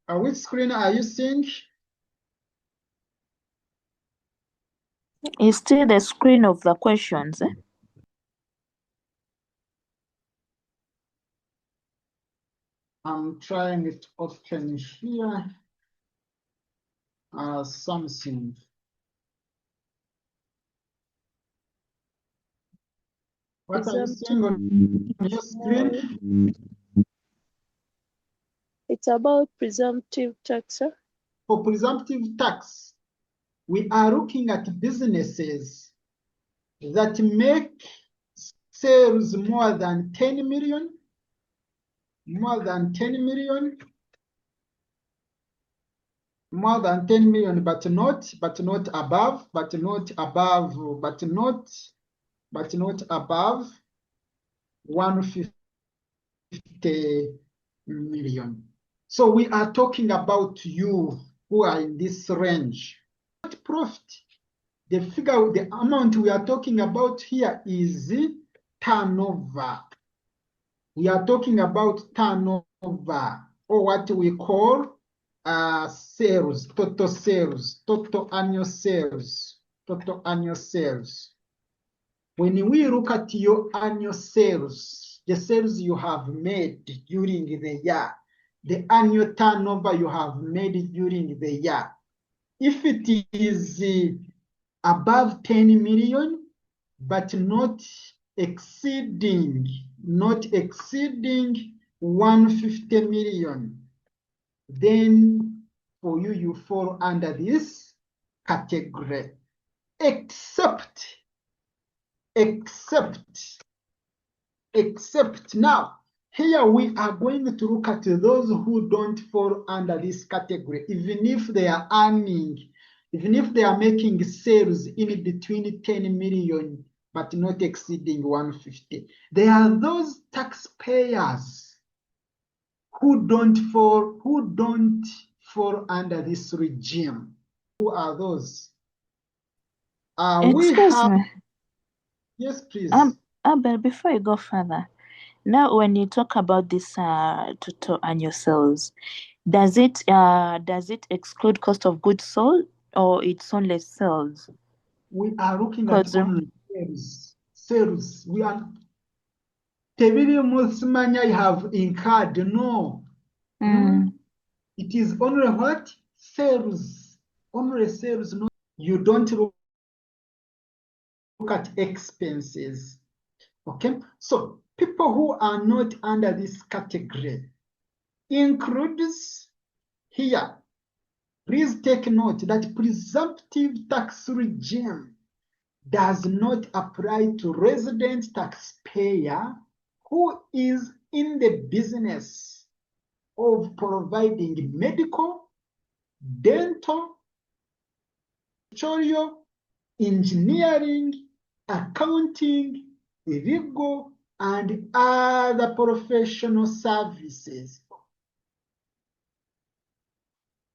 Which screen are you seeing? It's still the screen of the questions. I'm trying it open here. Something. What are you seeing on your screen? It's about presumptive tax. For presumptive tax, we are looking at businesses that make sales more than 10 million, more than 10 million, more than 10 million, but not above, but not above 150 million. So we are talking about you who are in this range. Profit. The figure, the amount we are talking about here is turnover. We are talking about turnover, or what we call sales, total annual sales. When we look at your annual sales, the sales you have made during the year, the annual turnover you have made during the year, if it is above 10 million, but not exceeding 150 million, then for you, you fall under this category. Except now, here we are going to look at those who don't fall under this category, even if they are earning, even if they are making sales in between 10 million, but not exceeding 150. There are those taxpayers who don't fall under this regime. Who are those? Excuse me. Yes, please. But before you go further, now when you talk about this total annual sales, does it exclude cost of goods sold, or it's only sales? We are looking at only sales. We are I have incurred. No. It is only what? Sales. Only sales. No. You don't look at expenses. Okay? So people who are not under this category includes here. Please take note that presumptive tax regime does not apply to resident taxpayer who is in the business of providing medical, dental, actuarial, engineering, accounting, legal, and other professional services,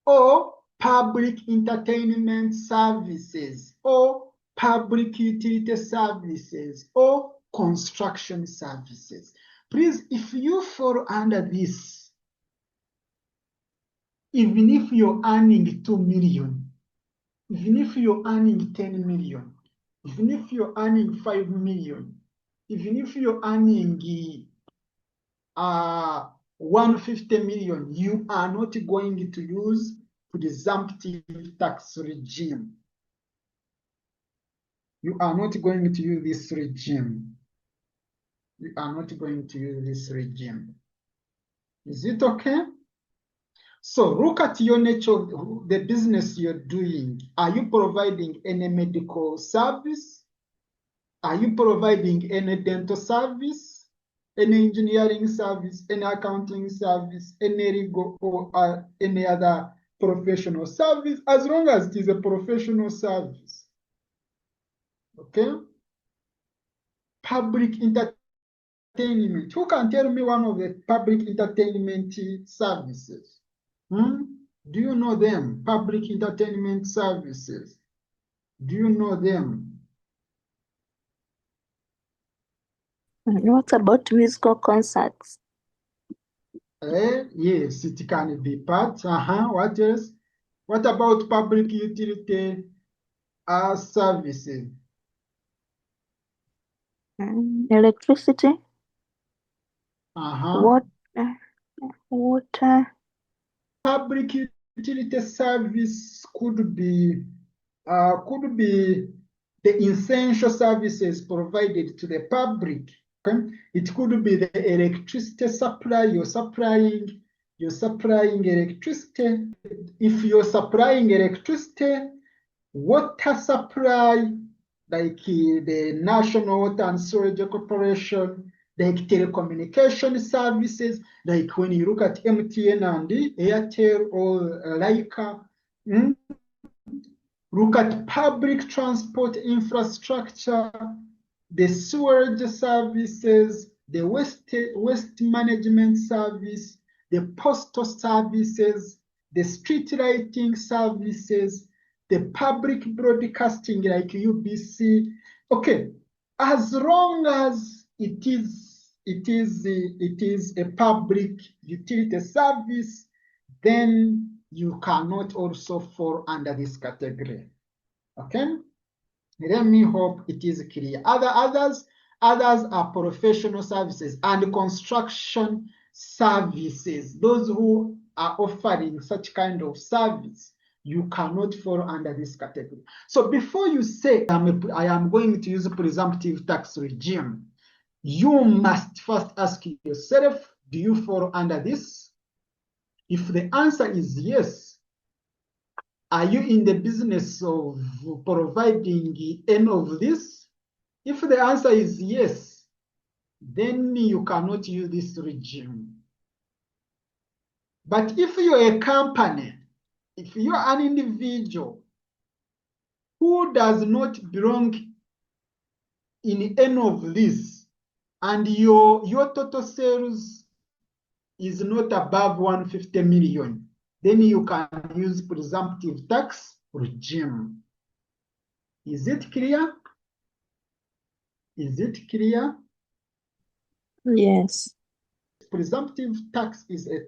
or public entertainment services, or public utility services, or construction services. Please, if you fall under this, even if you're earning 2 million, even if you're earning 10 million, even if you're earning 5 million, even if you're earning 150 million, you are not going to use presumptive tax regime. You are not going to use this regime. You are not going to use this regime. Is it okay? So look at your nature of the business you're doing. Are you providing any medical service? Are you providing any dental service? Any engineering service, any accounting service, any legal or any other professional service, as long as it is a professional service. Okay? Public entertainment. Who can tell me one of the public entertainment services? Do you know them? Public entertainment services. Do you know them? What about musical concerts? Yes, it can be part. What else? What about public utility services? Electricity, Uh-huh. what, water. Public utility service could be the essential services provided to the public. Okay? It could be the electricity supply. You're supplying electricity. If you're supplying electricity, water supply, like the National Water and Sewage Corporation, like telecommunication services, like when you look at MTN and Airtel or Leica, look at public transport infrastructure, the sewerage services, the waste management service, the postal services, the street lighting services, the public broadcasting like UBC. Okay, as long as it is a public utility service, then you cannot also fall under this category. Okay? Let me hope it is clear. Others are professional services and construction services. Those who are offering such kind of service, you cannot fall under this category. So before you say, I am going to use a presumptive tax regime, you must first ask yourself, do you fall under this? If the answer is yes, are you in the business of providing any of this? If the answer is yes, then you cannot use this regime. But if you're a company, if you're an individual who does not belong in any of this, and your total sales is not above 150 million, then you can use presumptive tax regime. Is it clear? Is it clear? Yes. Presumptive tax is a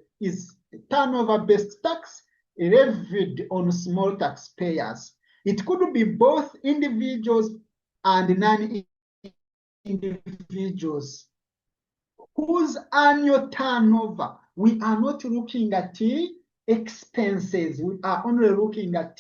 turnover-based tax levied on small taxpayers. It could be both individuals and non-individuals whose annual turnover, we are not looking at expenses, we are only looking at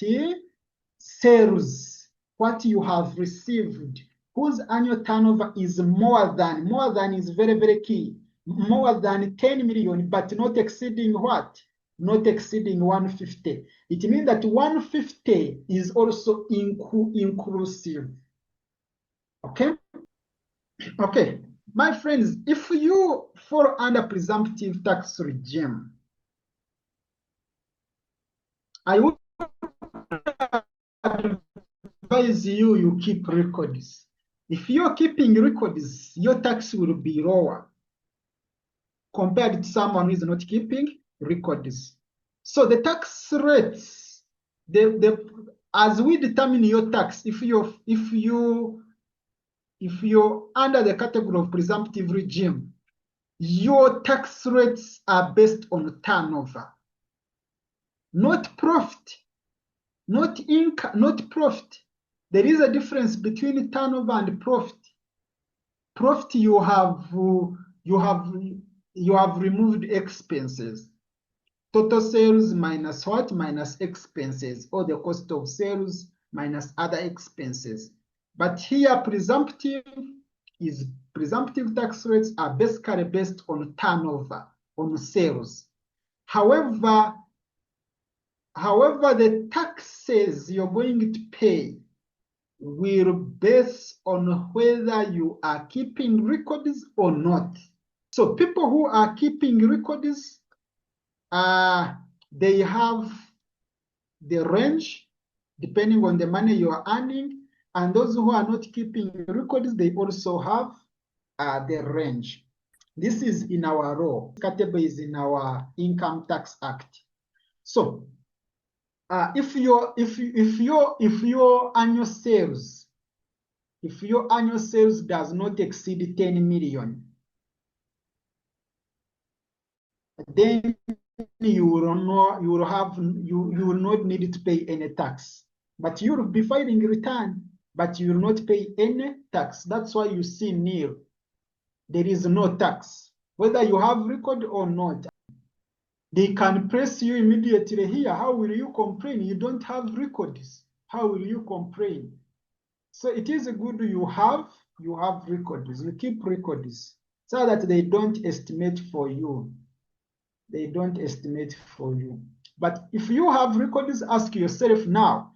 sales, what you have received, whose annual turnover is more than is very, very key, more than 10 million, but not exceeding what? Not exceeding 150. It means that 150 is also inclusive. Okay? Okay. My friends, if you fall under presumptive tax regime, I would advise you keep records. If you're keeping records, your tax will be lower compared to someone who is not keeping records. So the tax rates, as we determine your tax, if you're under the category of presumptive regime, your tax rates are based on turnover, not profit, not income, not profit. There is a difference between turnover and profit. Profit, you have removed expenses. Total sales minus what? Minus expenses, or the cost of sales minus other expenses. But here, presumptive tax rates are basically based on turnover, on sales. However, the taxes you're going to pay will base on whether you are keeping records or not. So people who are keeping records, they have the range depending on the money you are earning, and those who are not keeping records, they also have the range. This is in our law. Category is in our Income Tax Act. So if your annual sales, does not exceed 10 million, then you will not need to pay any tax. But you will be filing return, but you will not pay any tax. That's why you see nil. There is no tax, whether you have record or not. They can press you immediately here. How will you complain? You don't have records. How will you complain? So it is good you have records. You keep records so that they don't estimate for you. They don't estimate for you. But if you have records, ask yourself now,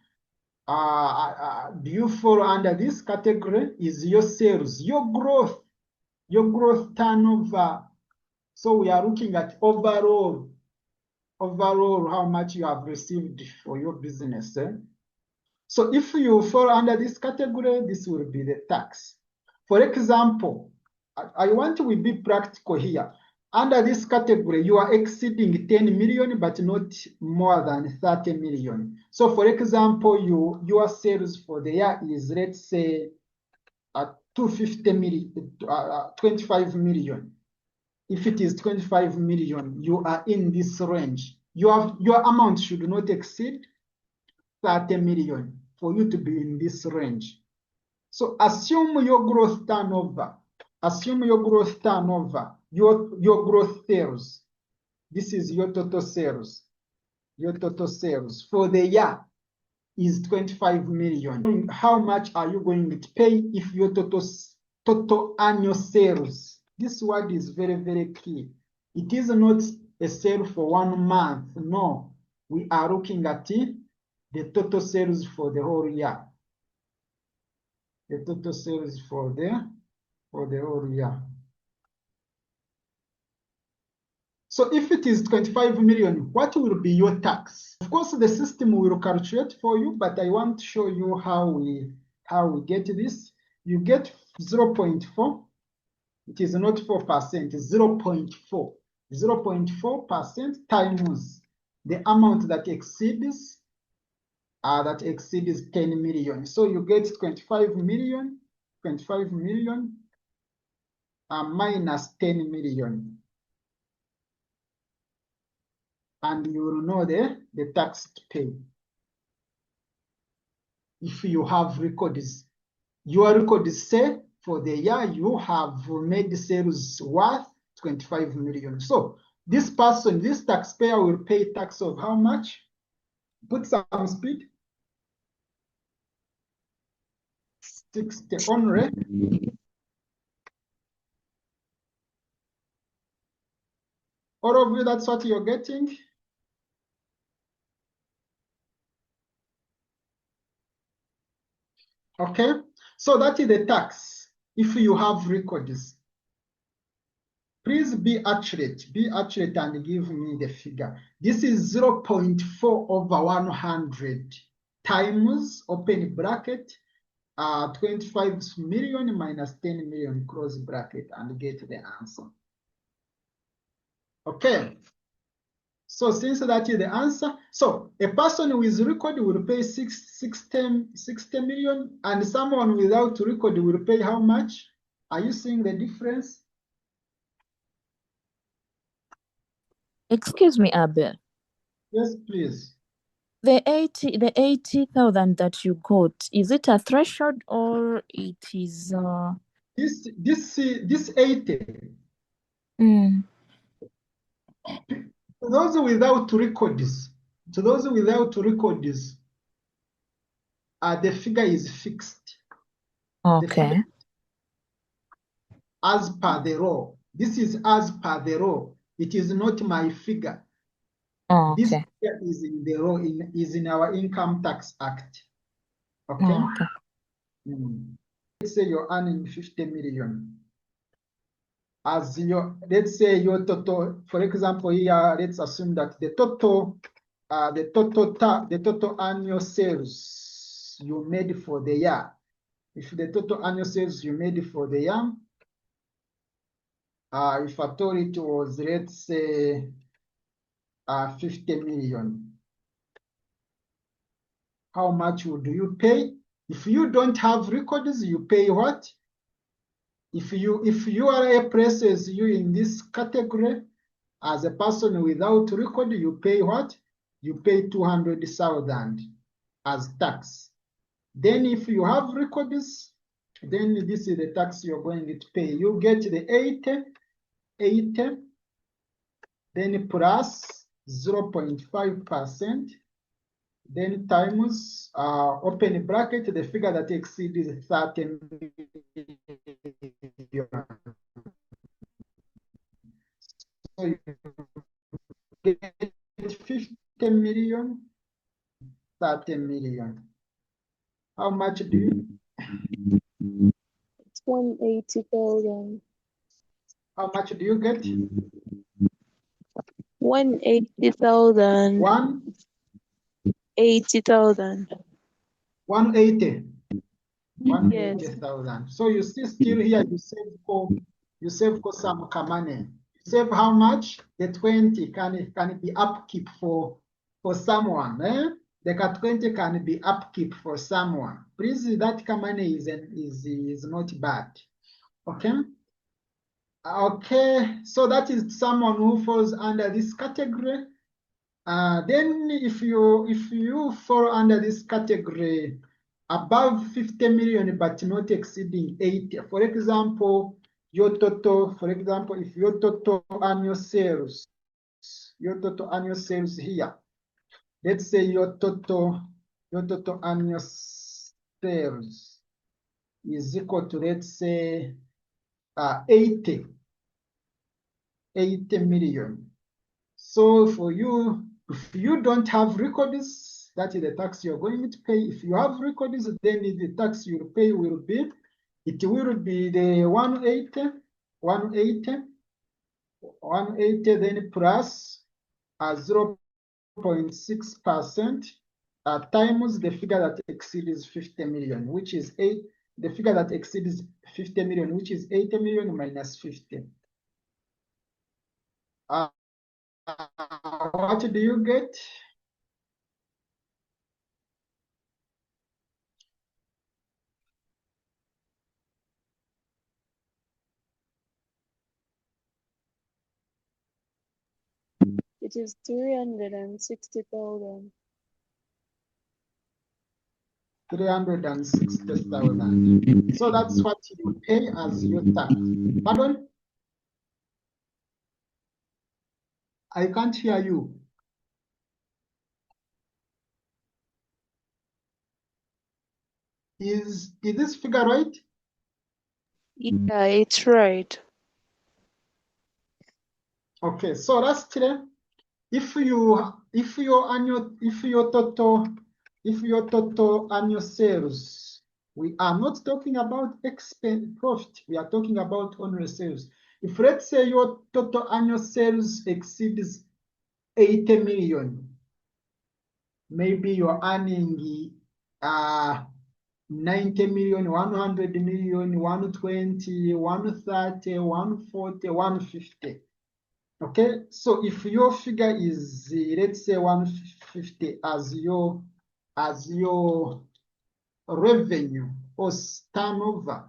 do you fall under this category? Is your sales, your growth turnover? So we are looking at overall how much you have received for your business. So if you fall under this category, this will be the tax. For example, I want to be practical here. Under this category, you are exceeding 10 million, but not more than 30 million. So for example, your sales for the year is, let's say, 250 million, 25 million. If it is 25 million, you are in this range. Your amount should not exceed 30 million for you to be in this range. So assume your growth turnover. Your growth sales. This is your total sales. Your total sales for the year is 25 million. How much are you going to pay if your total annual sales? This word is very, very key. It is not a sale for 1 month. No, we are looking at the total sales for the whole year. The total sales for the whole year. So if it is 25 million, what will be your tax? Of course, the system will calculate for you, but I want to show you how we get this. You get 0.4. It is not 4%, 0.4. 0.4% times the amount that exceeds 10 million. So you get 25 million minus 10 million. And you will know the tax to pay. If you have records, your records say for the year you have made sales worth 25 million. So this person, this taxpayer will pay tax of how much? Put some speed. 60 only. All of you, that's what you're getting. Okay, so that is the tax if you have records. Please be accurate and give me the figure. This is 0.4 over 100 times, open bracket, 25 million minus 10 million, close bracket, and get the answer. Okay. So since that is the answer, so a person with record will pay 60 million, and someone without record will pay how much? Are you seeing the difference? Excuse me, Abel. Yes, please. The 80,000 that you got, is it a threshold or it is This 80. Mm. To those without records, the figure is fixed. Okay. As per the law. This is as per the law. It is not my figure. Okay. This figure is in the law, is in our Income Tax Act. Okay? Okay. Let's say you're earning 50 million. As let's say your total, for example, here, let's assume that the total annual sales you made for the year, if the total annual sales you made for the year, if at all it was, let's say, 50 million, how much would you pay? If you don't have records, you pay what? If you are a presses you in this category, As a person without record, you pay what? You pay 200,000 as tax. Then if you have records, then this is the tax you're going to pay. You get the 80, then plus 0.5%, then times open bracket, the figure that exceeds 30 million. So you get 50 million, 30 million. How much do you? It's 180,000. How much do you get? 180,000. 80,000. 180. Yes. 180,000. So you see still here you save for some money. You save how much? The 20 can it be upkeep for someone. The 20 can be upkeep for someone. Please, that money is not bad. Okay. Okay, so that is someone who falls under this category. Then if you fall under this category above 50 million but not exceeding 80, for example, if your total annual sales here, let's say your total annual sales is equal to, let's say, 80 million. So for you, if you don't have records, that is the tax you're going to pay. If you have records, then the tax you'll pay will be the 180, then plus 0.6% times the figure that exceeds 50 million, which is the figure that exceeds 50 million, which is 80 million minus 50. What do you get? It is 360,000. 360,000. So that's what you pay as your tax. Pardon? I can't hear you. Is this figure right? Yeah, it's right. Okay, so that's clear. If your total annual sales, we are not talking about profit, we are talking about only sales. If let's say your total annual sales exceeds 80 million, maybe you're earning 90 million, 100 million, 120, 130, 140, 150. Okay, so if your figure is let's say 150 as your revenue or turnover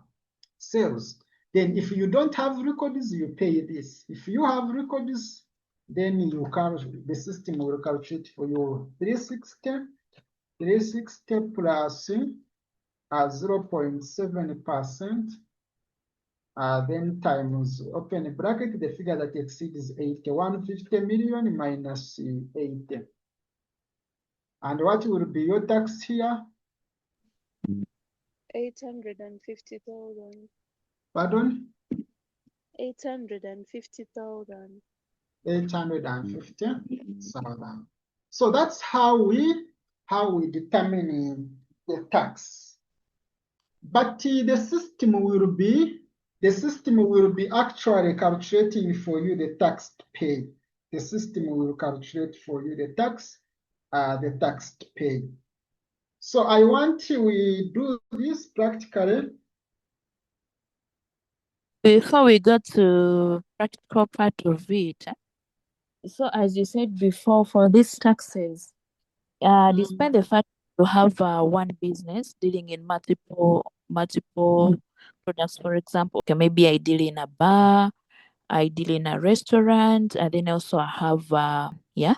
sales, then if you don't have records, you pay this. If you have records, then the system will calculate for you 360 plus 0.7%. Then times open bracket, the figure that exceeds 80, 150 million minus 80. And what will be your tax here? 850,000. Pardon? 850,000. 850,000. So that's how we determine the tax. But the system will be actually calculating for you the tax to pay. The system will calculate for you the tax to pay. So I want we do this practically. Before we go to practical part of it, so as you said before, for these taxes, despite the fact you have one business dealing in multiple products, for example, okay, maybe I deal in a bar, I deal in a restaurant, and then also I have yeah.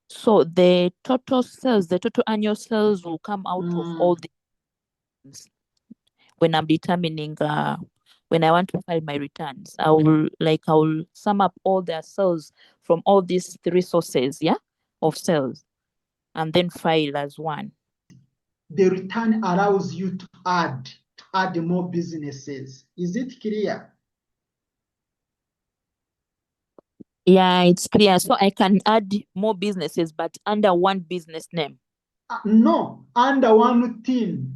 So the total sales, the total annual sales will come out of all the things when I'm determining when I want to file my returns. I will sum up all their sales from all these three sources, yeah, of sales, and then file as one. The return allows you to add more businesses. Is it clear? Yeah, it's clear. So I can add more businesses, but under one business name. No, under one team.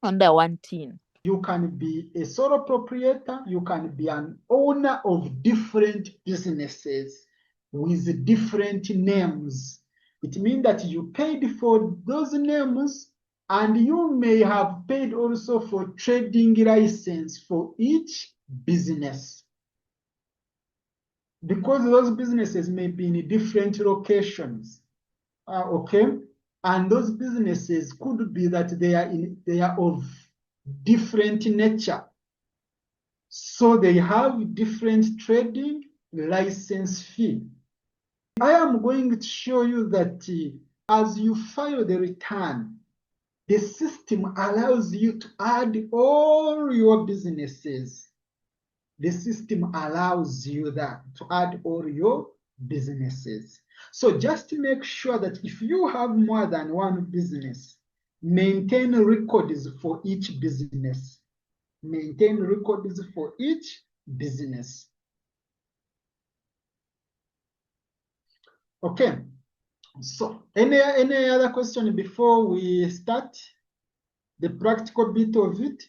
Under one team. You can be a sole proprietor, you can be an owner of different businesses with different names. It means that you paid for those names, and you may have paid also for trading license for each business. Because those businesses may be in different locations. Okay? And those businesses could be that they are of different nature. So they have different trading license fee. I am going to show you that as you file the return, the system allows you to add all your businesses. The system allows you that to add all your businesses. So just make sure that if you have more than one business, maintain records for each business. Maintain records for each business. Okay. So any other question before we start the practical bit of it?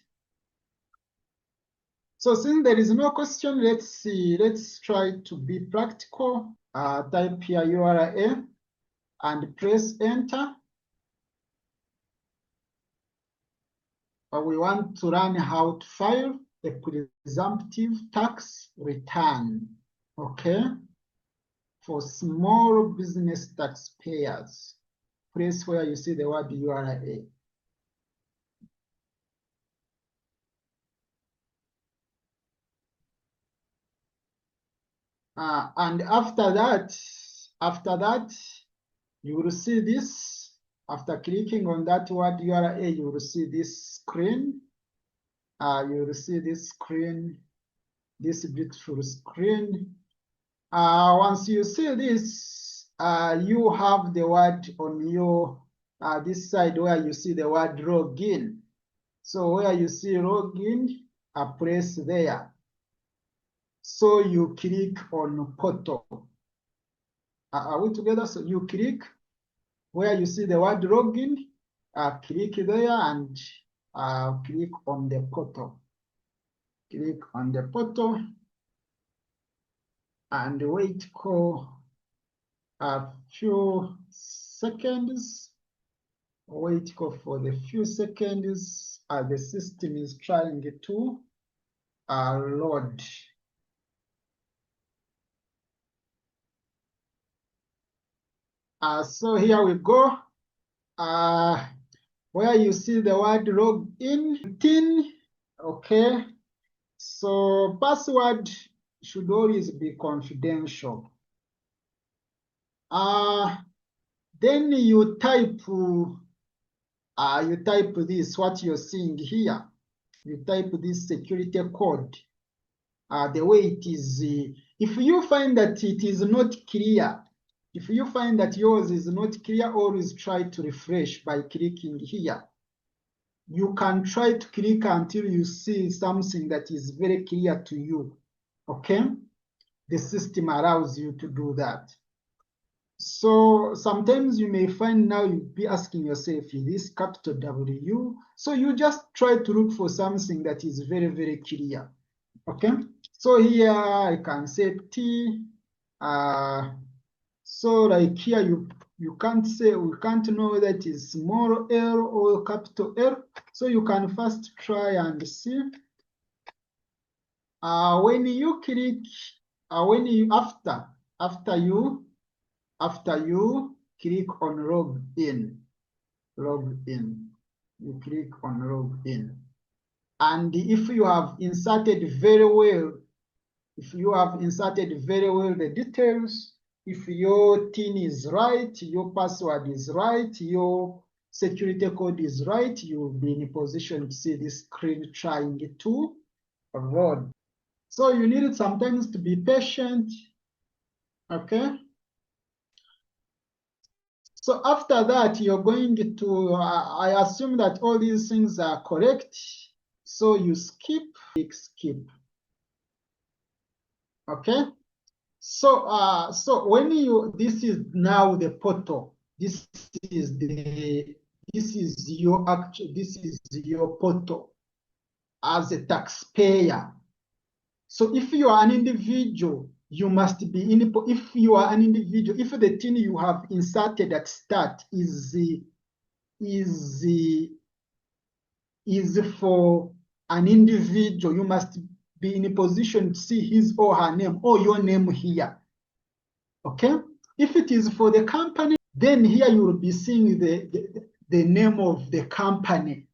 So since there is no question, let's see. Let's try to be practical. Type here URL and press enter. We want to learn how to file a presumptive tax return, okay, for small business taxpayers. Press where you see the word URL. And after that, you will see this. After clicking on that word URL, you will see this screen. You will see this screen, this beautiful screen. Once you see this, you have the word on your this side where you see the word login. So where you see login, press there. So you click on portal. Are we together? So you click where you see the word login, click there and click on the portal. Click on the portal and wait for a few seconds. Wait for the few seconds. The system is trying to load. So here we go. Where you see the word login, okay. So password should always be confidential. Then you type this, what you're seeing here. You type this security code. The way it is, if you find that it is not clear, if you find that yours is not clear, always try to refresh by clicking here. You can try to click until you see something that is very clear to you, okay? The system allows you to do that. So sometimes you may find now you'll be asking yourself, is this capital W? So you just try to look for something that is very, very clear, okay? So here I can say T. So like here you can't say, we can't know whether it is small L or capital L. So you can first try and see. When you click, when you after you click on login, you click on login, and if you have inserted very well If you have inserted very well the details, if your TIN is right, your password is right, your security code is right, you will be in a position to see this screen trying to load. So you need sometimes to be patient, okay? So after that, you're going to, I assume that all these things are correct. So you skip, skip, okay? So when you, this is now the portal. This is your portal as a taxpayer. So if you are an individual, you must be in. If you are an individual, if the thing you have inserted at start is for an individual, you must be in a position to see his or her name or your name here. Okay? If it is for the company, then here you will be seeing the name of the company.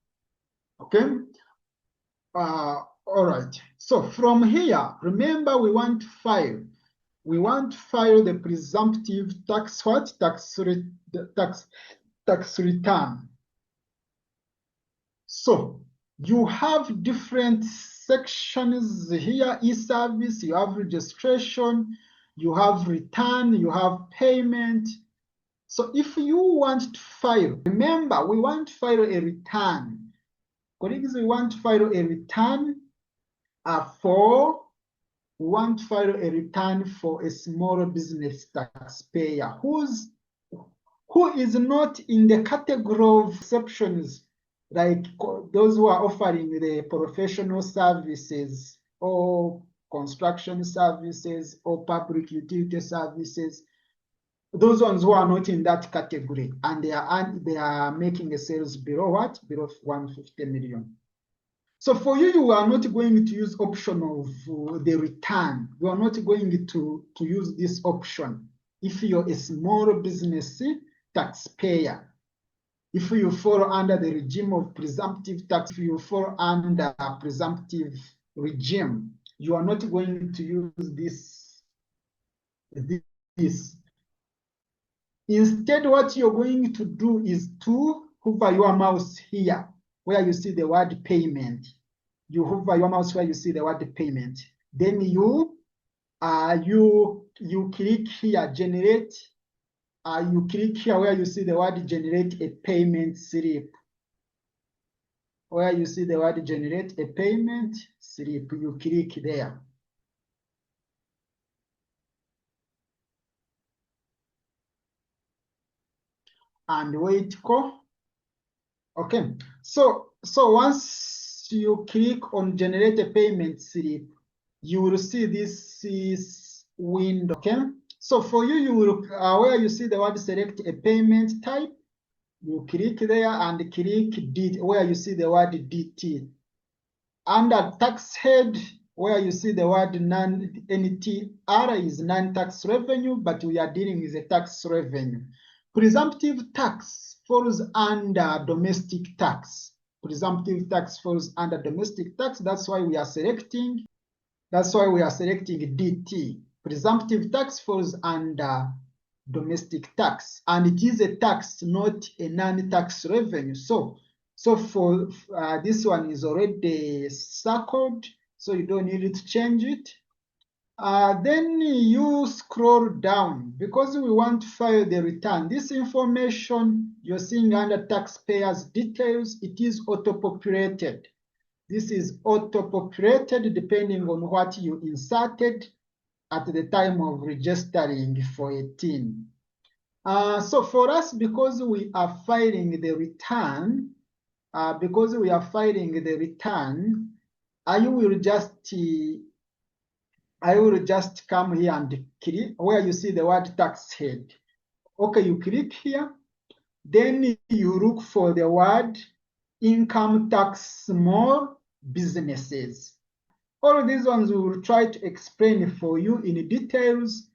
Okay? All right. So from here, remember we want to file. We want to file the presumptive tax what? Tax return. So you have different sections here, e-service, you have registration, you have return, you have payment. So if you want to file, remember we want to file a return. Colleagues, we want to file a return for a small business taxpayer who is not in the category of exceptions, like those who are offering the professional services or construction services or public utility services. Those ones who are not in that category and they are making a sales below what? Below 150 million. So for you, you are not going to use option of the return. You are not going to use this option if you're a small business taxpayer. If you fall under the regime of presumptive tax, if you fall under presumptive regime, you are not going to use this. Instead, what you're going to do is to hover your mouse here, where you see the word payment. You hover your mouse where you see the word payment. Then you click here, generate. You click here where you see the word generate a payment slip. Where you see the word generate a payment slip, you click there. And wait, okay. So once you click on generate a payment slip, you will see this window. Okay. So for you, you will where you see the word select a payment type, you click there and click D where you see the word DT. Under tax head, where you see the word NTR is non-tax revenue, but we are dealing with a tax revenue. Presumptive tax falls under domestic tax. Presumptive tax falls under domestic tax. That's why we are selecting. That's why we are selecting DT. Presumptive tax falls under domestic tax, and it is a tax, not a non-tax revenue. So for this one is already circled, so you don't need to change it. Then you scroll down because we want to file the return. This information you're seeing under taxpayers details, it is auto-populated. This is auto-populated depending on what you inserted at the time of registering for a TIN. So for us, because we are filing the return, I will just come here and click where you see the word tax head. Okay, you click here, then you look for the word income tax small businesses. All of these ones we will try to explain for you in details.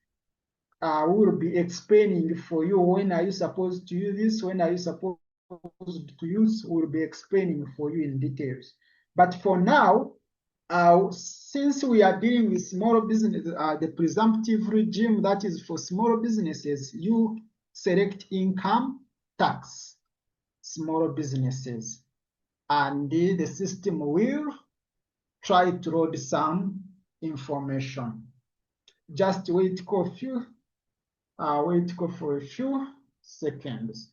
We will be explaining for you when are you supposed to use this, when are you supposed to use, we'll be explaining for you in details. But for now, Since we are dealing with small business, the presumptive regime that is for small businesses, you select income tax, small businesses, and the system will try to load some information. Just wait for a few seconds.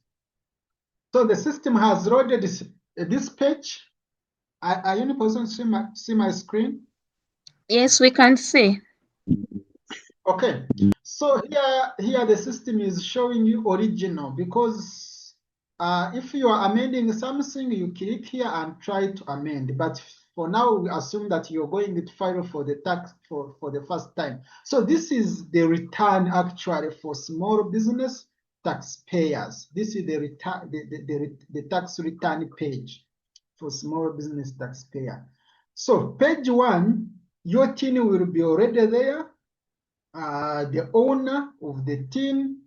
So the system has loaded this page. Are you in a position to see my screen? Yes, we can see. Okay, so here the system is showing you original, because if you are amending something, you click here and try to amend. But for now, we assume that you're going to file for the tax for the first time. So this is the return actually for small business taxpayers. This is the return, the tax return page for small business taxpayer. So page 1, your TIN will be already there. The owner of the TIN.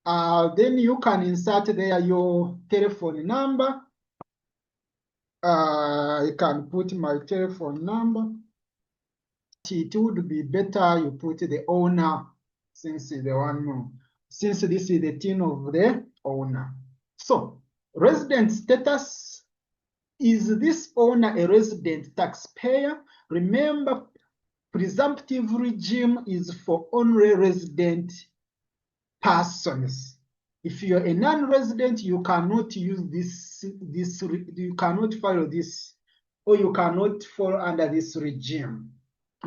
Then you can insert there your telephone number. You can put my telephone number. It would be better you put the owner, since this is the TIN of the owner. So resident status, is this owner a resident taxpayer? Remember, presumptive regime is for only resident persons. If you're a non-resident, you cannot use you cannot file this, or you cannot fall under this regime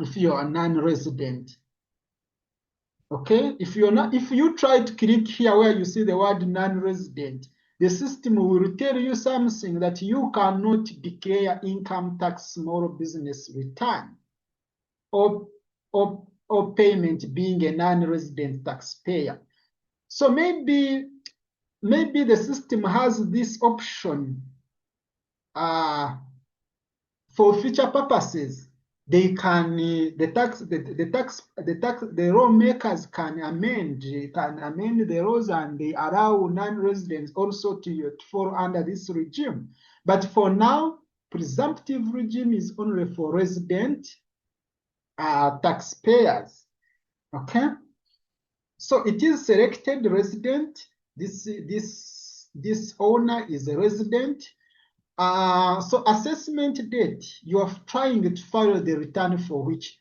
if you're a non-resident. Okay, if you try to click here where you see the word non-resident, the system will tell you something that you cannot declare income tax small business return or payment being a non-resident taxpayer. So maybe the system has this option for future purposes. They can the lawmakers can amend the laws, and they allow non-residents also to fall under this regime. But for now, presumptive regime is only for resident taxpayers. Okay. So it is selected resident. This owner is a resident. So assessment date, you are trying to file the return for which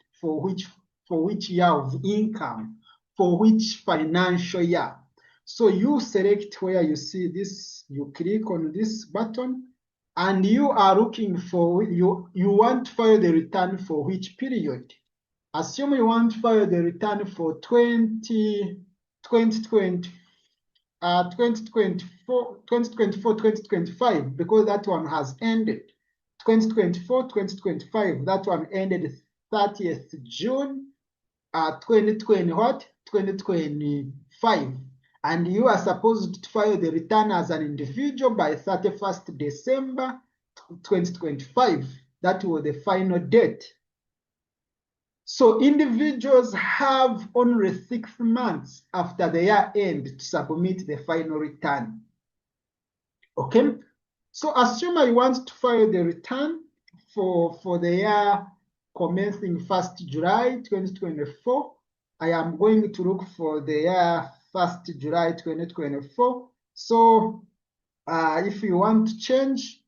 year of income, for which financial year. So you select where you see this, you click on this button, and you are looking for, you want to file the return for which period. Assume you want to file the return for 2020, 2024, 2025, because that one has ended. 2024, 2025, that one ended 30th June 2020, 2025. And you are supposed to file the return as an individual by 31st December 2025. That was the final date. So individuals have only 6 months after the year end to submit the final return. Okay, so assume I want to file the return for the year commencing 1st July 2024. I am going to look for the year 1st July 2024. So if you want to change,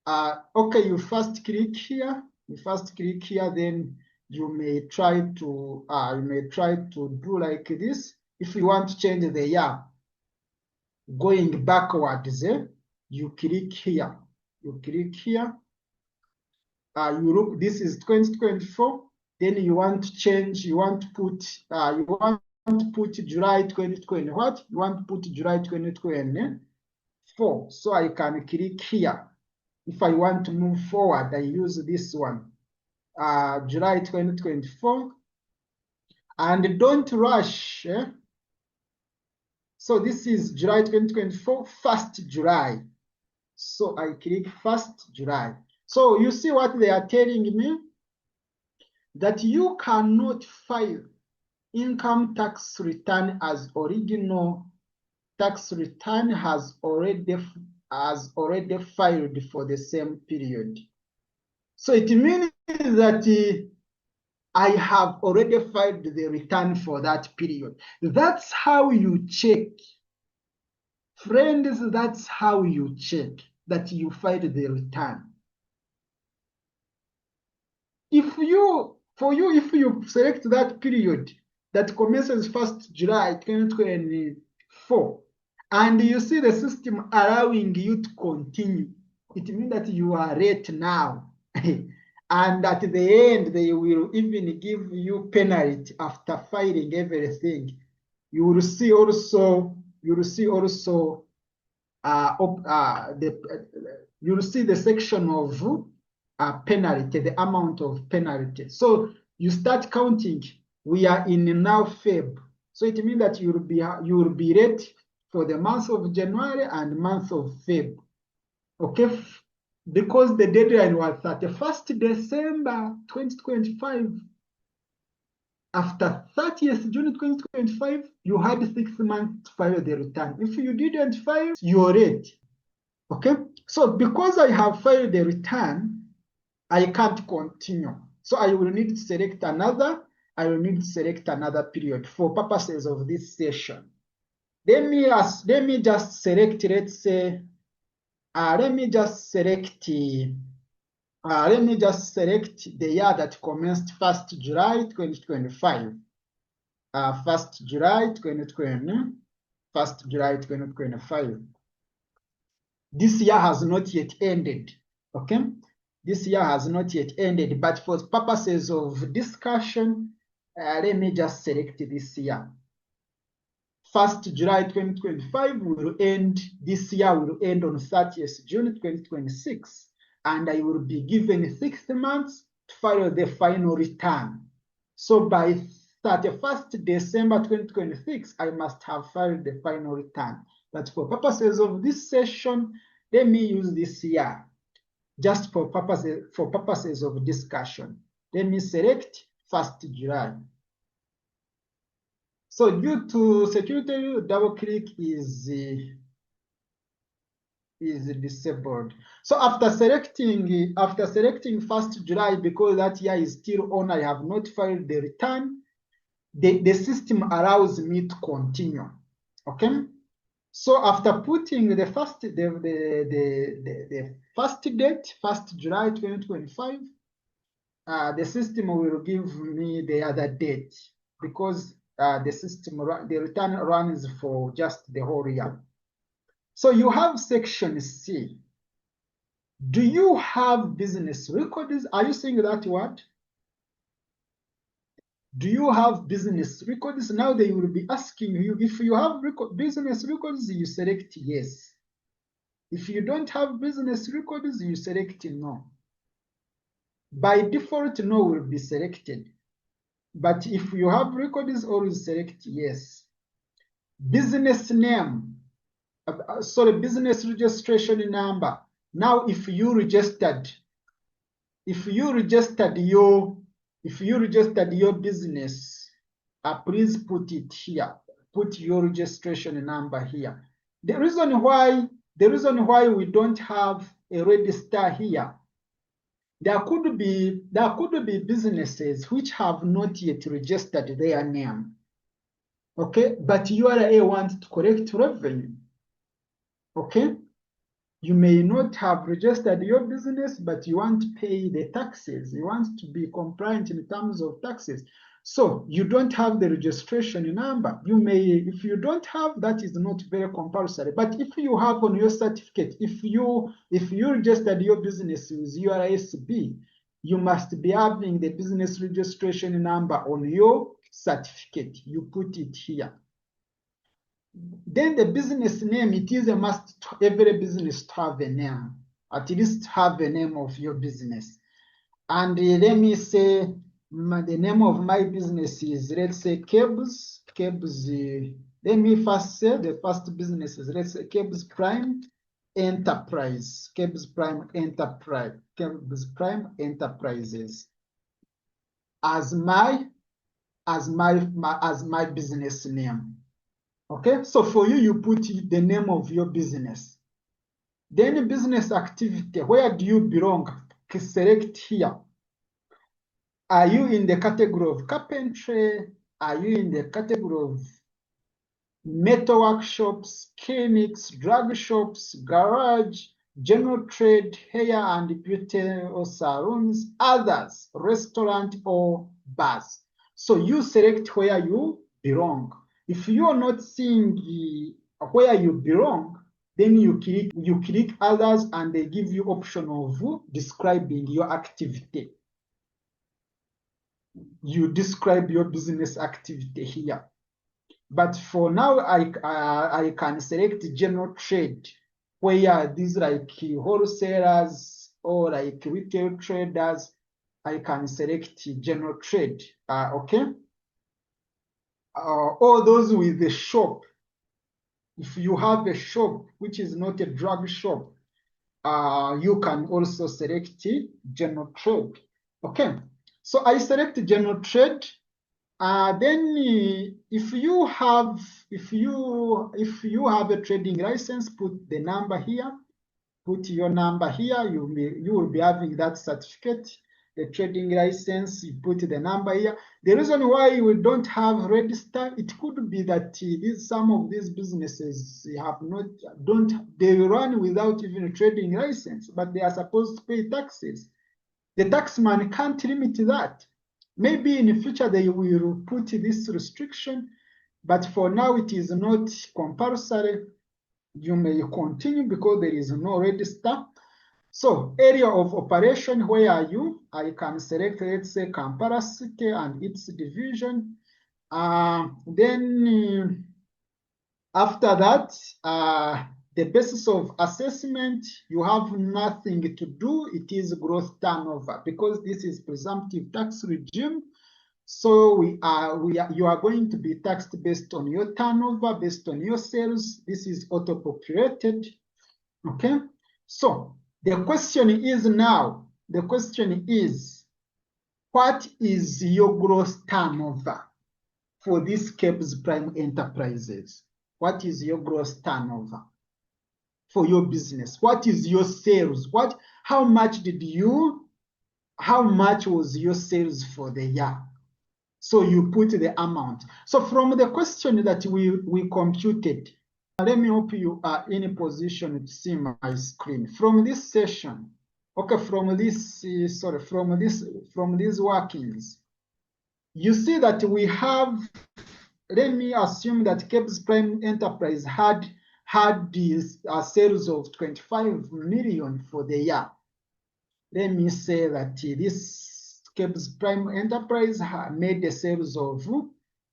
okay, you first click here. Then you may try to do like this. If you want to change the year going backwards, you click here. You look, this is 2024. Then you want to change, you want to put July 2020. What? You want to put July 2024. So I can click here. If I want to move forward, I use this one. July 2024, and don't rush. So this is July 2024, 1st July. So I click 1st July. So you see what they are telling me? That you cannot file income tax return as original tax return has already filed for the same period. So it means that I have already filed the return for that period. That's how you check. Friends, that's how you check that you filed the return. If you select that period that commences 1st July 2024, and you see the system allowing you to continue, it means that you are late now. And at the end, they will even give you penalty after filing everything. You will see also you'll see the section of penalty, the amount of penalty. So you start counting. We are in now Feb, so it means that you will be late for the month of January and month of Feb. Okay, because the deadline was 31st December 2025. After 30th June 2025, you had 6 months to file the return. If you didn't file, you're late. Okay, so because I have filed the return, I can't continue. So I will need to select another. I will need to select another period for purposes of this session. Let me just select. Let's say, let me just select the year that commenced 1st July 2025. 1st July 2020. 1st July 2025. This year has not yet ended. Okay, this year has not yet ended, but for purposes of discussion, let me just select this year. 1st July 2025 will end, this year will end on 30th June 2026, and I will be given 6 months to file the final return. So by 31st December 2026, I must have filed the final return. But for purposes of this session, let me use this year, just for purposes of discussion. Let me select 1st July. So due to security, double click is disabled. So after selecting 1st July, because that year is still on, I have not filed the return, the system allows me to continue. Okay. So after putting the first date, 1st July 2025, the system will give me the other date, because the return runs for just the whole year. So you have section C. Do you have business records? Are you saying that word? Do you have business records? Now they will be asking you, if you have business records, you select yes. If you don't have business records, you select no. By default, no will be selected. But if you have records, always select yes. Business name, business registration number. Now, if you registered your business, please put it here. Put your registration number here. The reason why we don't have a register here, there could be businesses which have not yet registered their name. Okay, but URA wants to collect revenue. Okay, you may not have registered your business, but you want to pay the taxes. You want to be compliant in terms of taxes. So you don't have the registration number. You may, if you don't have, that is not very compulsory. But if you have on your certificate, if you registered your business with URSB, you must be having the business registration number on your certificate. You put it here. Then the business name, it is a must to every business to have a name, at least have a name of your business. And let me say the name of my business is, let's say, Kebs. Let me first say the first business is, let's say, Kebs Prime Enterprise. Kebs Prime Enterprises as my business name. Okay, so for you, you put the name of your business. Then business activity, where do you belong? Select here. Are you in the category of carpentry? Are you in the category of metal workshops, clinics, drug shops, garage, general trade, hair and beauty or salons, others, restaurant or bars? So you select where you belong. If you are not seeing where you belong, then you click others and they give you option of describing your activity. You describe your business activity here. But for now, I can select general trade, where these like wholesalers or like retail traders, I can select general trade. Okay. All those with the shop. If you have a shop which is not a drug shop, you can also select general trade. Okay. So I select general trade. Then if you have a trading license, put the number here, put your number here. You will be having that certificate, the trading license. You put the number here. The reason why we don't have register, it could be that some of these businesses they run without even a trading license, but they are supposed to pay taxes. The taxman can't limit that. Maybe in the future they will put this restriction, but for now it is not compulsory. You may continue because there is no register. So area of operation, where are you? I can select, let's say, Kampala City and its division. Then after that, the basis of assessment, you have nothing to do. It is gross turnover because this is presumptive tax regime. So you are going to be taxed based on your turnover, based on your sales. This is auto-populated. Okay. So the question is now, what is your gross turnover for these Cape's Prime enterprises? What is your gross turnover for your business? What is your sales? How much was your sales for the year? So you put the amount. So from the question that we computed, let me hope you are in a position to see my screen. From this session, okay, from these workings, you see that we have, let me assume that Cape's Prime Enterprise had these sales of 25 million for the year. Let me say that this Cape's Prime Enterprise made the sales of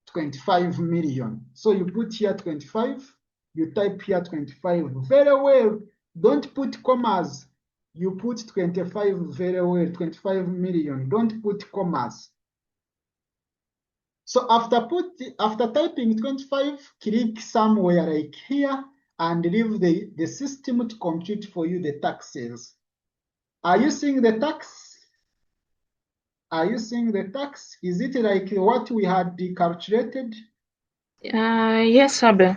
25 million. So you put here 25, you type here 25. Very well. Don't put commas. You put 25 very well, 25 million. Don't put commas. So after typing 25, click somewhere like here and leave the system to compute for you the taxes. Are you seeing the tax? Are you seeing the tax? Is it like what we had calculated? Yes, Abe.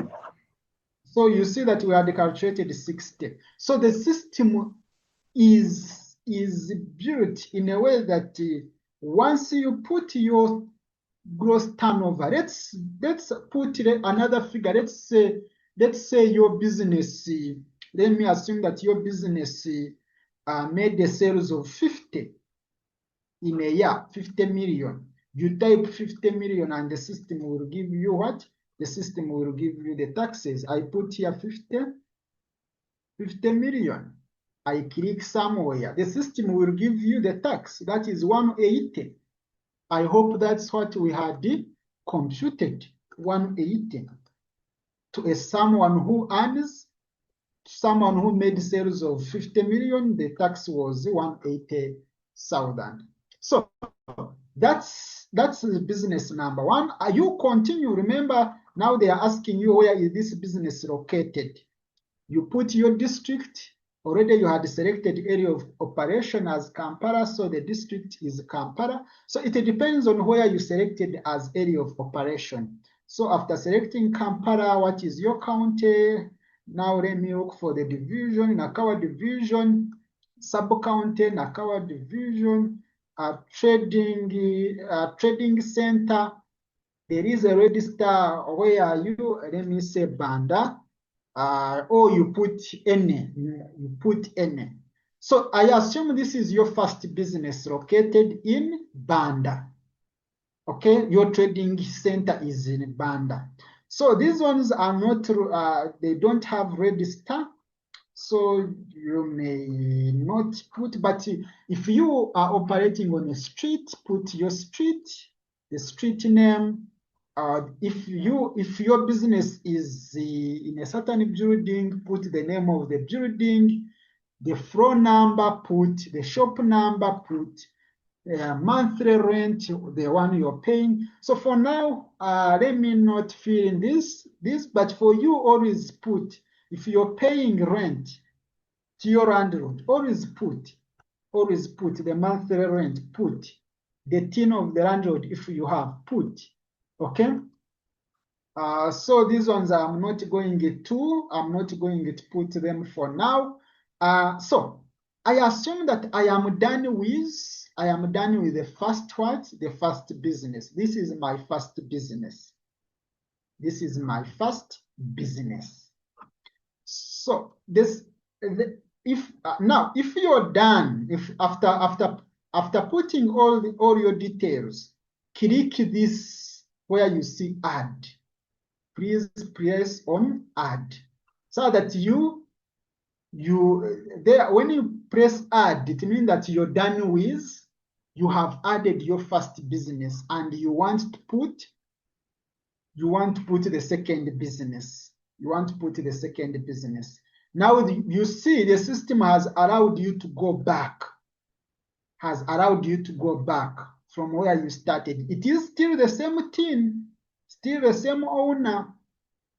So you see that we had calculated 60. So the system is built in a way that once you put your gross turnover, let's put another figure. Let's say your business, let me assume that your business made the sales of 50 in a year, 50 million. You type 50 million and the system will give you what? The system will give you the taxes. I put here 50 million. I click somewhere. The system will give you the tax. That is 180. I hope that's what we had computed, 180. To someone who made sales of 50 million, the tax was 180,000. So that's the business number one. You continue. Remember, now they are asking you where is this business located. You put your district. Already you had selected area of operation as Kampala, so the district is Kampala. So it depends on where you selected as area of operation. So after selecting Kampala, what is your county? Now let me look for the division, Nakawa division, sub-county, Nakawa division. trading center. There is a register where you, let me say Banda, or you put any, So I assume this is your first business located in Banda. Okay, your trading center is in Banda. So these ones are not, they don't have register. So you may not put, but if you are operating on a street, put your street, the street name. If your business is in a certain building, put the name of the building, the floor number, put the shop number, put monthly rent, the one you're paying. So for now, let me not fill in this, but for you, always put, if you're paying rent to your landlord, always put the monthly rent, put the TIN of the landlord if you have, put, okay? So these ones I'm not going to put them for now. So I assume that I am done with the first what? The first business. This is my first business. So this, if you're done, if after putting all your details, click this where you see add. Please press on add, so that when you press add, it means that you're done with, you have added your first business, and you want to put the second business. Now you see the system has allowed you to go back. From where you started. It is still the same team, still the same owner.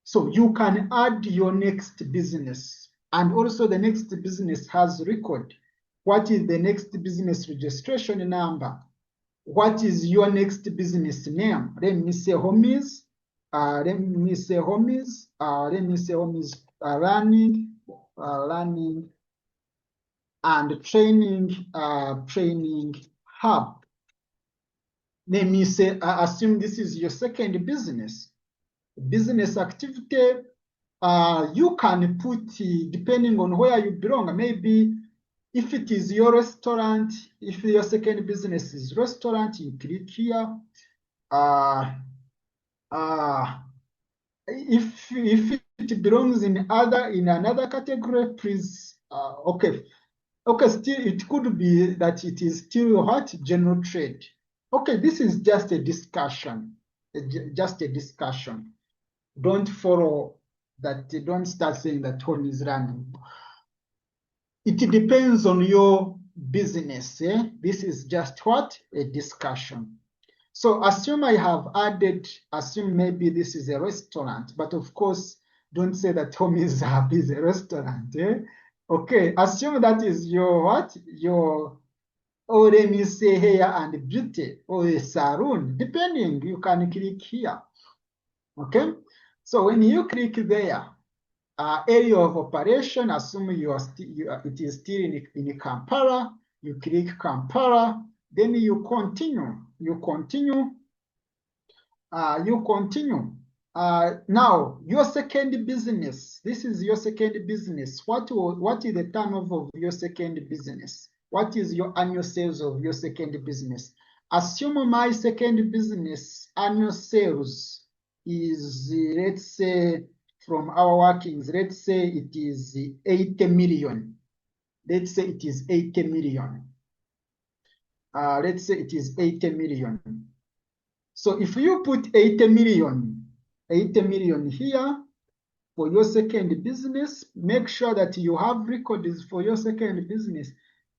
So you can add your next business. And also the next business has record. What is the next business registration number? What is your next business name? Let me say Homies. Learning and training hub. Let me say, assume this is your second business activity. You can put, depending on where you belong, maybe if it is your restaurant, if your second business is restaurant, you click here. If it belongs in another category, please, okay, still it could be that it is still what? General trade. Okay, this is just a discussion, Don't follow that, don't start saying that home is running. It depends on your business, eh? This is just what? A discussion. So assume I have added, assume maybe this is a restaurant, but of course, don't say that home is a restaurant, eh? Okay, assume that is your what? Or let me say hair and beauty, or a salon, depending, you can click here, okay? So when you click there, area of operation, assume it is still in Kampala, you click Kampala, then you continue. Now, your second business, this is your second business. What is the turnover of your second business? What is your annual sales of your second business? Assume my second business annual sales is, let's say, from our workings, let's say it is 80 million. Let's say it is 80 million. So if you put 80 million here for your second business, make sure that you have records for your second business.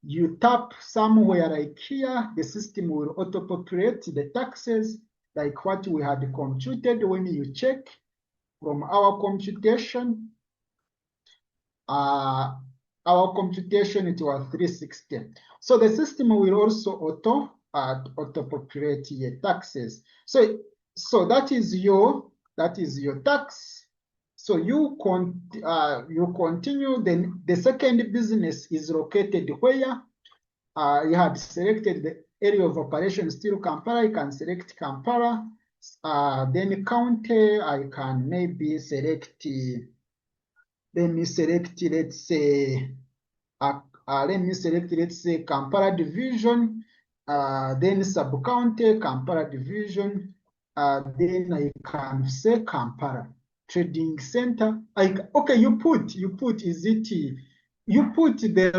You tap somewhere like here, the system will auto-populate the taxes like what we had computed when you check from our computation. It was 360. So the system will also auto-populate your taxes. So that is your tax. So you continue. Then the second business is located where you had selected area of operation still Kampala, I can select Kampala. Then county, I can maybe select, let me select, let's say, Kampala division, then sub-county, Kampala division, then I can say Kampala trading center. Okay, you put, is it, you put the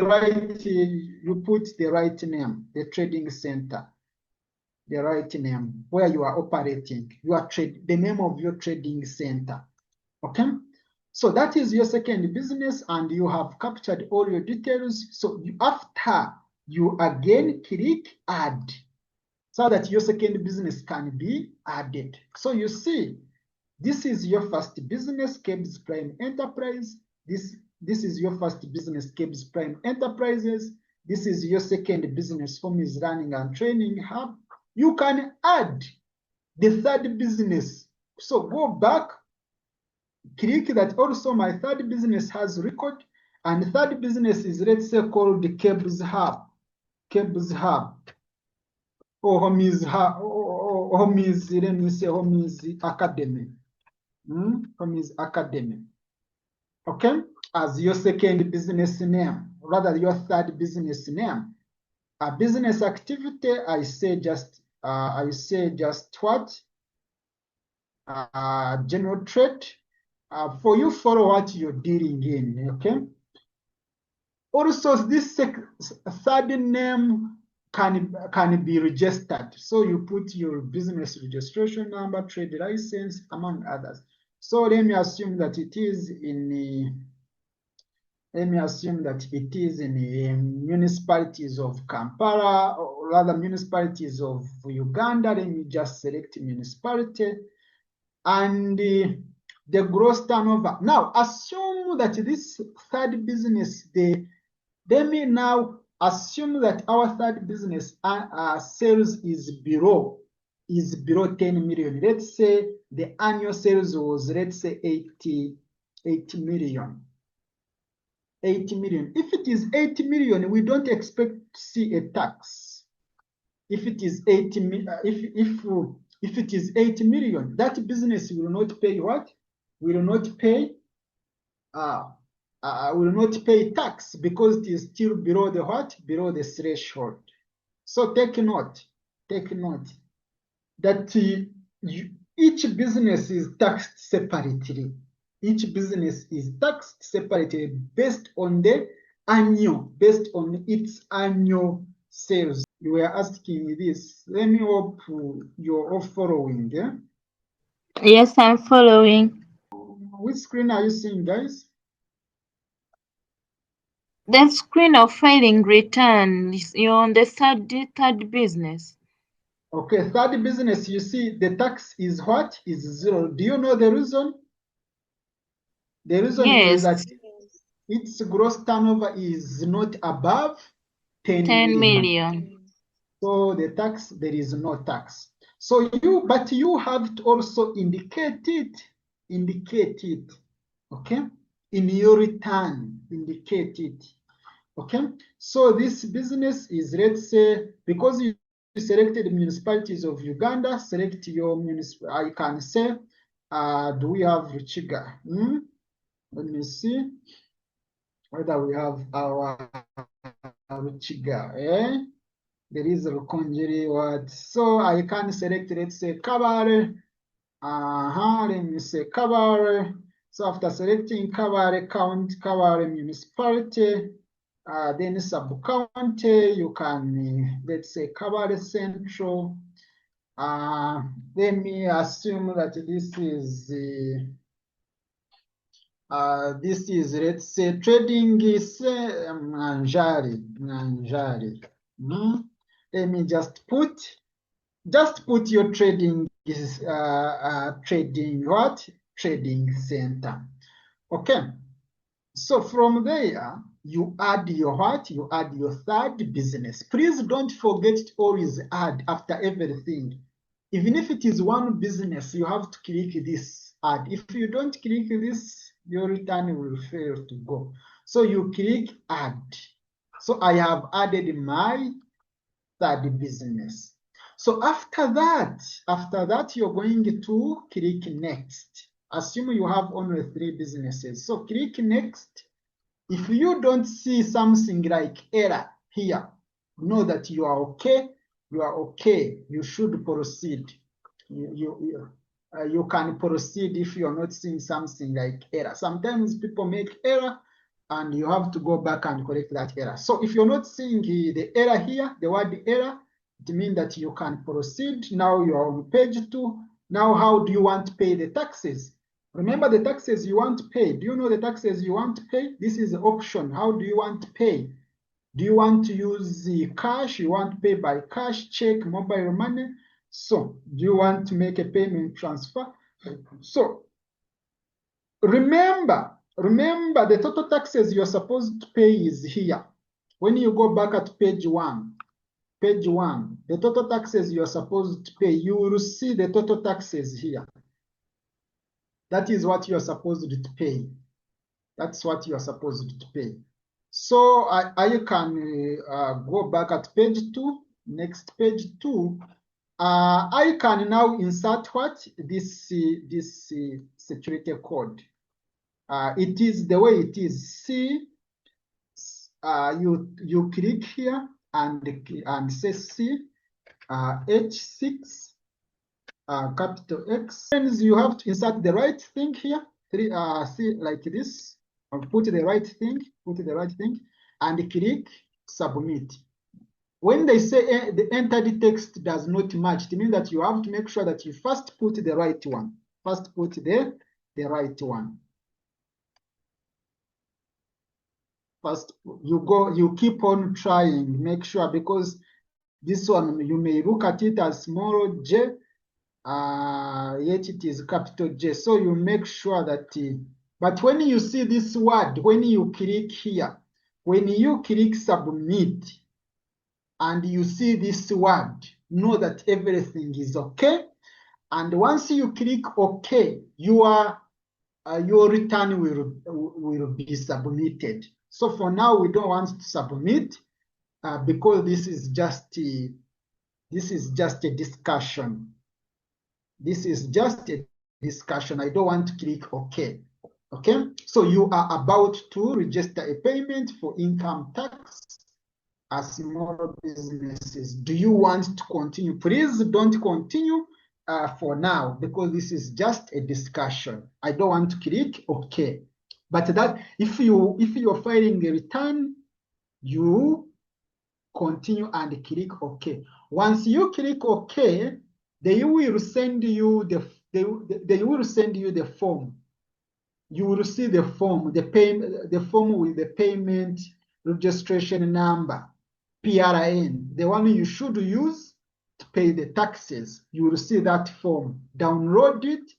right name, the trading center, the right name where you are operating, the name of your trading center. Okay, so that is your second business, and you have captured all your details. So after you again click add, so that your second business can be added. So you see, this is your first business, Kebs Prime Enterprise. This is your first business, Kebs Prime Enterprises. This is your second business, Homies Learning and Training Hub. You can add the third business. So go back, click that also my third business has record, and third business is, let's say, called the Kebs Hub, or Homies Hub, or Homies, let me say Homies Academy. Homies Academy. Okay, as your second business name, rather your third business name. A business activity, I say just what? General trade. For you, follow what you're dealing in. Okay. Also, this third name can be registered. So you put your business registration number, trade license, among others. So let me assume that it is in the municipalities of Kampala, or rather municipalities of Uganda. Let me just select municipality, and the gross turnover. Now assume that this third business, let me now assume that our third business sales is below 10 million. Let's say the annual sales was, let's say, 80 million. 80 million. If it is 80 million, we don't expect to see a tax. If it is 80 if it is 80 million, that business will not pay what? Will not pay tax, because it is still below the what? Below the threshold. So take note that each business is taxed separately. Each business is taxed separately based on its annual sales. You were asking this. Let me hope you're all following. Yeah? Yes, I'm following. Which screen are you seeing, guys? The screen of filing returns. You're on the third business. Okay, third business, you see the tax is what? Is 0. Do you know the reason? The reason is that its gross turnover is not above 10 million. So the tax, there is no tax. So but you have to also indicate it, okay? In your return, indicate it, okay? So this business is, let's say, because you selected municipalities of Uganda, select your municipality. I can say, do we have Ruchiga? Let me see whether we have our Ruchiga, There is a Rukonjeri what? So I can select, let's say, Kabare. Let me say Kabare. So after selecting Kabare Kabare municipality, then sub-county, you can, let's say, Kabare Central. Let me assume that this is, let's say, trading is Nanjari. Let me just put your trading is trading center. Okay. So from there, you add your what? You add your third business. Please don't forget to always add after everything. Even if it is one business, you have to click this add. If you don't click this, your return will fail to go. So you click add. So I have added my third business. So after that, you're going to click next. Assume you have only 3 businesses. So click next. If you don't see something like error here, know that you are okay. You are okay. You should proceed. You can proceed if you're not seeing something like error. Sometimes people make error and you have to go back and correct that error. So if you're not seeing the error here, the word error, it means that you can proceed. Now you're on page 2. Now, how do you want to pay the taxes? Remember the taxes you want to pay. Do you know the taxes you want to pay? This is the option. How do you want to pay? Do you want to use the cash? You want to pay by cash, check, mobile money? So, do you want to make a payment transfer? So, remember the total taxes you're supposed to pay is here. When you go back at page 1, the total taxes you're supposed to pay, you will see the total taxes here. That is what you're supposed to pay. That's what you're supposed to pay. So I can go back at page 2, next page 2. I can now insert what? This security code. It is the way it is. See, you click here and say C, H6, capital X. And you have to insert the right thing here. See, like this. Put the right thing, and click submit. When they say the entered text does not match, it means that you have to make sure that you first put the right one. First put the right one. First, you keep on trying, make sure, because this one, you may look at it as small j, yet it is capital J. So you make sure that, but when you see this word, when you click here, when you click submit, and you see this word, know that everything is okay. And once you click OK, your return will be submitted. So for now, we don't want to submit because this is just a discussion. This is just a discussion. I don't want to click OK. Okay, so you are about to register a payment for income tax as small businesses. Do you want to continue? Please don't continue for now, because this is just a discussion. I don't want to click OK. But that if you're filing a return, you continue and click OK. Once you click OK, they will send you the form. You will see the form, the form with the payment registration number, PRN, the one you should use to pay the taxes. You will see that form. Download it.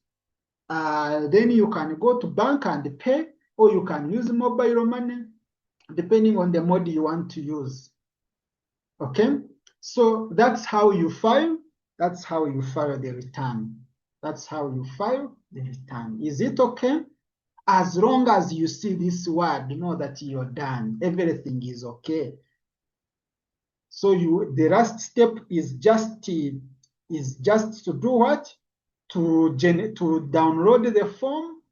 Then you can go to bank and pay, or you can use mobile money, depending on the mode you want to use. Okay, so that's how you file. That's how you file the return. That's how you file the return. Is it okay? As long as you see this word, know that you're done. Everything is okay. So the last step is just to do what? To download the form.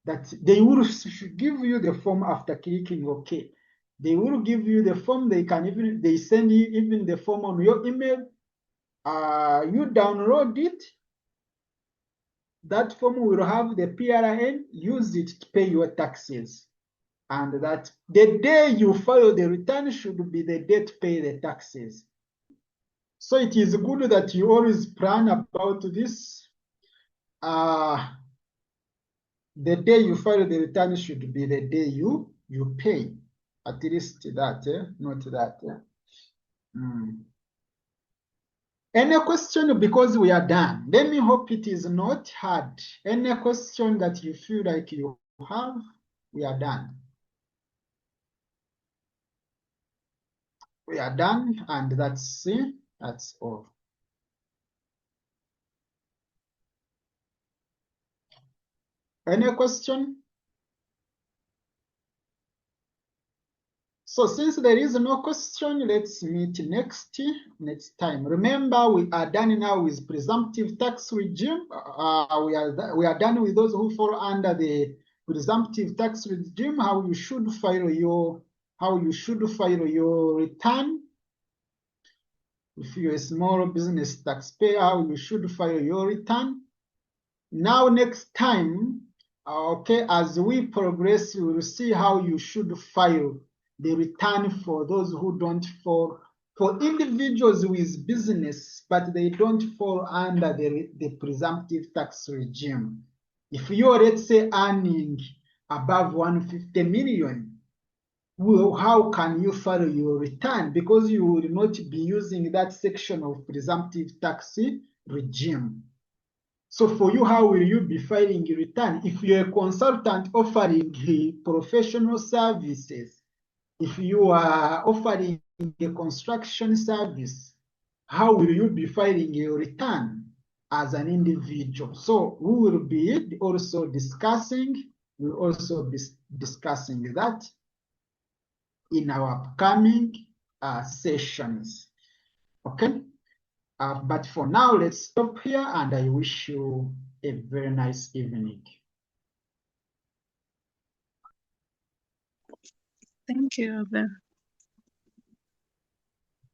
That they should give you the form after clicking OK. They will give you the form. They send you even the form on your email. You download it. That form will have the PRN. Use it to pay your taxes. And that the day you file the return should be the day to pay the taxes. So it is good that you always plan about this. The day you file the return should be the day you pay. At least that, not that. Any question, because we are done? Let me hope it is not hard. Any question that you feel like you have, we are done. We are done, and that's it. That's all. Any question? So since there is no question, let's meet next time. Remember, we are done now with presumptive tax regime. We are done with those who fall under the presumptive tax regime. How you should file your return. If you're a small business taxpayer, how you should file your return. Now, next time, okay, as we progress, we will see how you should file the return for those who don't fall, for individuals with business, but they don't fall under the presumptive tax regime. If you're, let's say, earning above 150 million, well, how can you file your return? Because you will not be using that section of presumptive tax regime. So for you, how will you be filing your return? If you're a consultant offering professional services, if you are offering a construction service, how will you be filing your return as an individual? So we will be also discussing that in our upcoming sessions. Okay? But for now, let's stop here, and I wish you a very nice evening. Thank you, Abel.